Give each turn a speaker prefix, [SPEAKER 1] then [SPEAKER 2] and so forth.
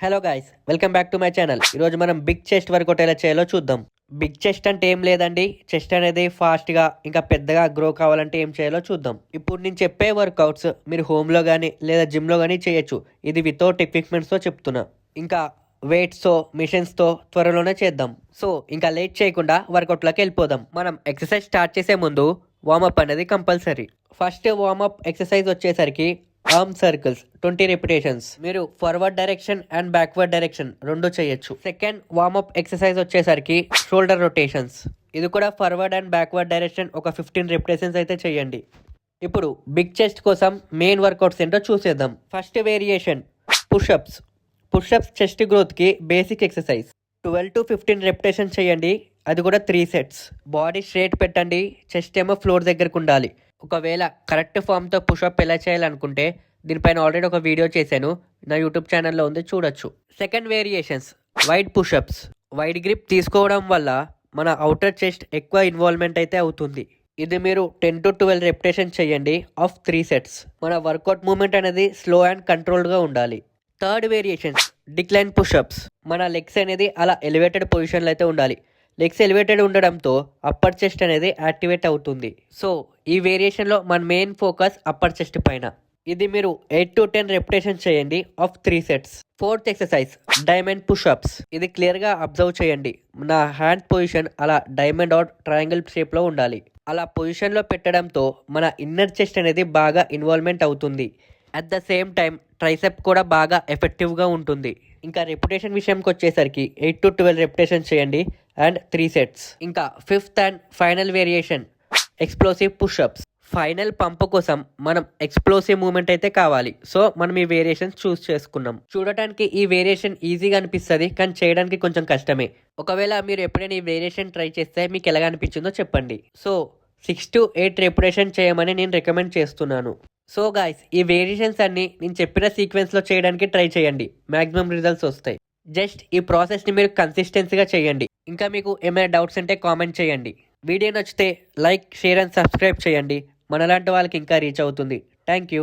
[SPEAKER 1] Hello guys, welcome back to my channel. ఈరోజు మనం big chest workout ఎలా చేయాలో చూద్దాం. బిగ్ చెస్ట్ అంటే ఏం లేదండి, చెస్ట్ అనేది ఫాస్ట్గా ఇంకా పెద్దగా గ్రో కావాలంటే ఏం చేయాలో చూద్దాం. ఇప్పుడు నేను చెప్పే వర్కౌట్స్ మీరు హోమ్లో కానీ లేదా జిమ్లో కానీ చేయొచ్చు. ఇది వితౌట్ ఎక్విప్మెంట్స్తో చెప్తున్నా. ఇంకా వెయిట్స్తో మిషన్స్తో త్వరలోనే చేద్దాం. సో ఇంకా లేట్ చేయకుండా వర్కౌట్లోకి వెళ్ళిపోదాం. మనం ఎక్సర్సైజ్ స్టార్ట్ చేసే ముందు వార్మప్ అనేది కంపల్సరీ. ఫస్ట్ వార్మప్ ఎక్సర్సైజ్ వచ్చేసరికి ఆర్మ్ సర్కిల్స్ 20 రెపిటేషన్స్. మీరు forward direction and backward direction రెండు చేయొచ్చు. సెకండ్ వార్మప్ ఎక్సర్సైజ్ వచ్చేసరికి షోల్డర్ రొటేషన్స్. ఇది కూడా ఫార్వర్డ్ అండ్ బ్యాక్వర్డ్ డైరెక్షన్ ఒక 15 రెపిటేషన్స్ అయితే చేయండి. ఇప్పుడు బిగ్ చెస్ట్ కోసం మెయిన్ వర్కౌట్స్ ఏంటో చూసేద్దాం. First variation pushups. Pushups chest గ్రోత్కి బేసిక్ ఎక్సర్సైజ్. 12 to 15 రెపిటేషన్ చేయండి, అది కూడా 3 సెట్స్. బాడీ స్ట్రేట్ పెట్టండి, చెస్ట్ ఏమో ఫ్లోర్ దగ్గరకు ఉండాలి. ఒకవేళ కరెక్ట్ ఫామ్తో పుషప్ ఎలా చేయాలనుకుంటే దీనిపైన ఆల్రెడీ ఒక వీడియో చేశాను, నా యూట్యూబ్ ఛానల్లో ఉంది, చూడొచ్చు. Second variations wide push-ups. Wide grip తీసుకోవడం వల్ల మన అవుటర్ చెస్ట్ ఎక్కువ ఇన్వాల్వ్మెంట్ అయితే అవుతుంది. ఇది మీరు 10 to 12 రెపిటేషన్ చేయండి ఆఫ్ 3 సెట్స్. మన వర్కౌట్ మూమెంట్ అనేది స్లో అండ్ కంట్రోల్డ్గా ఉండాలి. Third variations decline push-ups. మన లెగ్స్ అనేది అలా ఎలివేటెడ్ పొజిషన్లో అయితే ఉండాలి. లెగ్స్ ఎలివేటెడ్ ఉండడంతో అప్పర్ చెస్ట్ అనేది యాక్టివేట్ అవుతుంది. సో ఈ వేరియేషన్లో మన మెయిన్ ఫోకస్ అప్పర్ చెస్ట్ పైన. ఇది మీరు 8 to 10 రెపిటేషన్ చేయండి of 3 sets. Fourth exercise diamond push-ups. ఇది క్లియర్గా అబ్జర్వ్ చేయండి. నా హ్యాండ్ పొజిషన్ అలా డైమండ్ ఆర్ ట్రయాంగిల్ షేప్లో ఉండాలి. అలా పొజిషన్లో పెట్టడంతో మన ఇన్నర్ చెస్ట్ అనేది బాగా ఇన్వాల్వ్మెంట్ అవుతుంది. At the same time tricep కూడా బాగా ఎఫెక్టివ్గా ఉంటుంది. ఇంకా రెప్యుటేషన్ విషయంకి వచ్చేసరికి 8 to 12 రెప్యుటేషన్ చేయండి అండ్ 3 సెట్స్. ఇంకా fifth and final variation explosive push-ups. Final pump కోసం మనం ఎక్స్ప్లోసివ్ మూమెంట్ అయితే కావాలి. సో మనం ఈ వేరియేషన్ చూస్ చేసుకున్నాం. చూడటానికి ఈ వేరియేషన్ ఈజీగా అనిపిస్తుంది, కానీ చేయడానికి కొంచెం కష్టమే. ఒకవేళ మీరు ఎప్పుడైనా ఈ వేరియేషన్ ట్రై చేస్తే మీకు ఎలాగ అనిపించిందో చెప్పండి. సో 6 to 8 రెప్యుటేషన్ చేయమని నేను రికమెండ్ చేస్తున్నాను. సో గాయ్స్, ఈ వేరియేషన్స్ అన్ని నేను చెప్పిన సీక్వెన్స్లో చేయడానికి ట్రై చేయండి, మ్యాక్సిమం రిజల్ట్స్ వస్తాయి. జస్ట్ ఈ ప్రాసెస్ని మీరు కన్సిస్టెన్సీగా చేయండి. ఇంకా మీకు ఏమైనా డౌట్స్ ఉంటే కామెంట్ చేయండి. వీడియో నచ్చితే లైక్, షేర్ అండ్ సబ్స్క్రైబ్ చేయండి. మనలాంటి వాళ్ళకి ఇంకా రీచ్ అవుతుంది. Thank you.